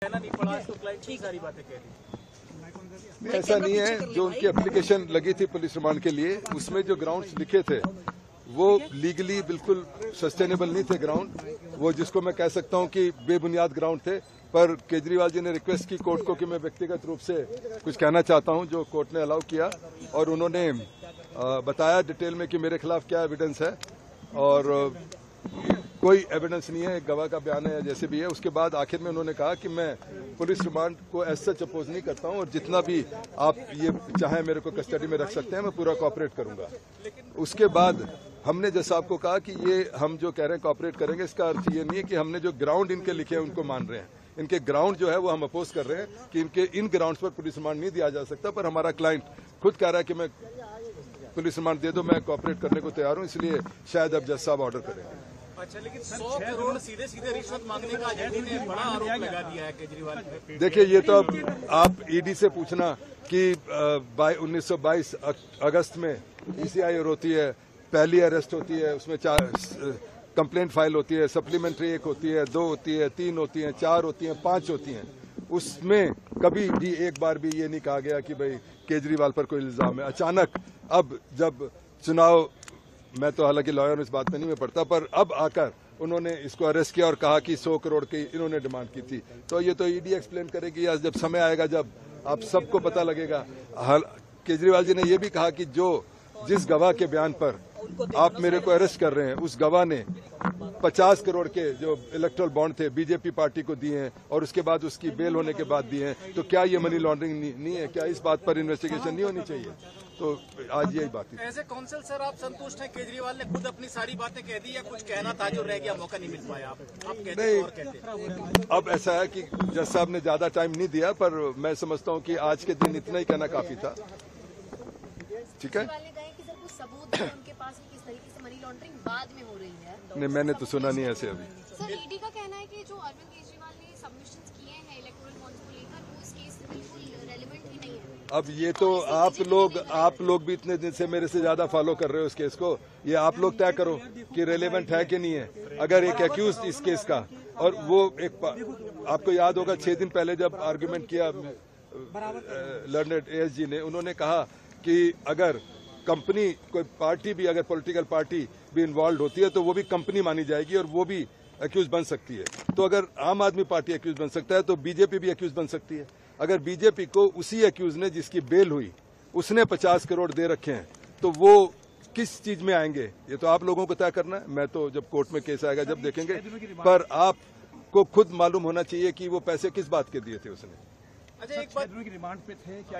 नहीं पड़ा, तो क्लाइंट ठीक सारी बातें कह दी। ऐसा नहीं है। जो उनकी एप्लीकेशन लगी थी पुलिस रिमांड के लिए, उसमें जो ग्राउंड्स लिखे थे वो लीगली बिल्कुल सस्टेनेबल नहीं थे ग्राउंड, वो जिसको मैं कह सकता हूं कि बेबुनियाद ग्राउंड थे। पर केजरीवाल जी ने रिक्वेस्ट की कोर्ट को कि मैं व्यक्तिगत रूप से कुछ कहना चाहता हूं, जो कोर्ट ने अलाउ किया, और उन्होंने बताया डिटेल में कि मेरे खिलाफ क्या एविडेंस है, और कोई एविडेंस नहीं है, एक गवाह का बयान है जैसे भी है। उसके बाद आखिर में उन्होंने कहा कि मैं पुलिस रिमांड को एज सच अपोज नहीं करता हूं, और जितना भी आप ये चाहे मेरे को कस्टडी में रख सकते हैं, मैं पूरा कोऑपरेट करूंगा। उसके बाद हमने जैसा आपको कहा कि ये हम जो कह रहे हैं कोऑपरेट करेंगे, इसका अर्थ ये नहीं है कि हमने जो ग्राउंड इनके लिखे हैं उनको मान रहे हैं। इनके ग्राउंड जो है वो हम अपोज कर रहे हैं कि इनके इन ग्राउंड्स पर पुलिस रिमांड नहीं दिया जा सकता, पर हमारा क्लाइंट खुद कह रहा है कि मैं पुलिस रिमांड दे दो, मैं कोऑपरेट करने को तैयार हूं, इसलिए शायद अब जज साहब ऑर्डर करेंगे। अच्छा, लेकिन 100 करोड़ सीधे सीधे रिश्वत मांगने का जेडी ने बड़ा आरोप लगा दिया है केजरीवाल पे। देखिए, ये तो अब आप ईडी से पूछना कि 1922 अगस्त में ईसीआई होती है, पहली अरेस्ट होती है, उसमें 4 कंप्लेंट फाइल होती है, सप्लीमेंट्री 1 होती है, 2 होती है, 3 होती है, 4 होती है, 5 होती हैं। उसमें कभी भी एक बार भी ये नहीं कहा गया कि भाई केजरीवाल पर कोई इल्जाम है। अचानक अब जब चुनाव, मैं तो हालांकि लॉयर इस बात में नहीं मैं पढ़ता, पर अब आकर उन्होंने इसको अरेस्ट किया और कहा कि 100 करोड़ की इन्होंने डिमांड की थी, तो ये तो ईडी एक्सप्लेन करेगी, या जब समय आएगा जब आप सबको पता लगेगा। केजरीवाल जी ने यह भी कहा कि जिस गवाह के बयान पर आप मेरे को अरेस्ट कर रहे हैं, उस गवाह ने 50 करोड़ के जो इलेक्टोरल बॉन्ड थे बीजेपी पार्टी को दिए हैं, और उसके बाद उसकी बेल होने के बाद दिए हैं, तो क्या ये मनी लॉन्ड्रिंग नहीं है? क्या इस बात पर इन्वेस्टिगेशन नहीं होनी चाहिए? तो आज यही बात है। एज ए काउंसिल सर, आप संतुष्ट हैं? केजरीवाल ने खुद अपनी सारी बातें कह दी, या कुछ कहना था जो रह गया, मौका नहीं मिल पाया? आप कहते नहीं, और कहते। अब ऐसा है कि जज साहब ने ज्यादा टाइम नहीं दिया, पर मैं समझता हूं कि आज के दिन इतना ही कहना काफी था। ठीक है, उनके पास किस तरीके से मनी लॉन्ड्रिंग बाद में हो रही है? नहीं, मैंने तो सुना नहीं ऐसे अभी। सर, ईडी का कहना है कि जो अरविंद केजरीवाल ने सबमिशंस किए हैं इलेक्टोरल बॉन्ड्स को लेकर, वो इस केस से बिल्कुल रेलेवेंट ही नहीं है। अब ये तो आप लोग भी इतने दिन से मेरे से ज्यादा फॉलो कर रहे हो इस केस को, ये आप लोग तय करो कि रेलेवेंट है कि नहीं है। अगर एक एक्यूज इस केस का, और वो एक आपको याद होगा 6 दिन पहले जब आर्गुमेंट किया लर्नेड एएसजी ने, उन्होंने कहा कि अगर कंपनी, कोई पार्टी भी, अगर पॉलिटिकल पार्टी भी इन्वॉल्व होती है तो वो भी कंपनी मानी जाएगी और वो भी एक्यूज बन सकती है। तो अगर आम आदमी पार्टी एक्यूज बन सकता है तो बीजेपी भी एक्यूज बन सकती है। अगर बीजेपी को उसी एक्यूज ने, जिसकी बेल हुई, उसने 50 करोड़ दे रखे हैं, तो वो किस चीज में आएंगे ये तो आप लोगों को तय करना है। मैं तो जब कोर्ट में केस आएगा जब देखेंगे, पर आपको खुद मालूम होना चाहिए कि वो पैसे किस बात के दिए थे उसने। अच्छा, एक बात, रिमांड पे थे क्या?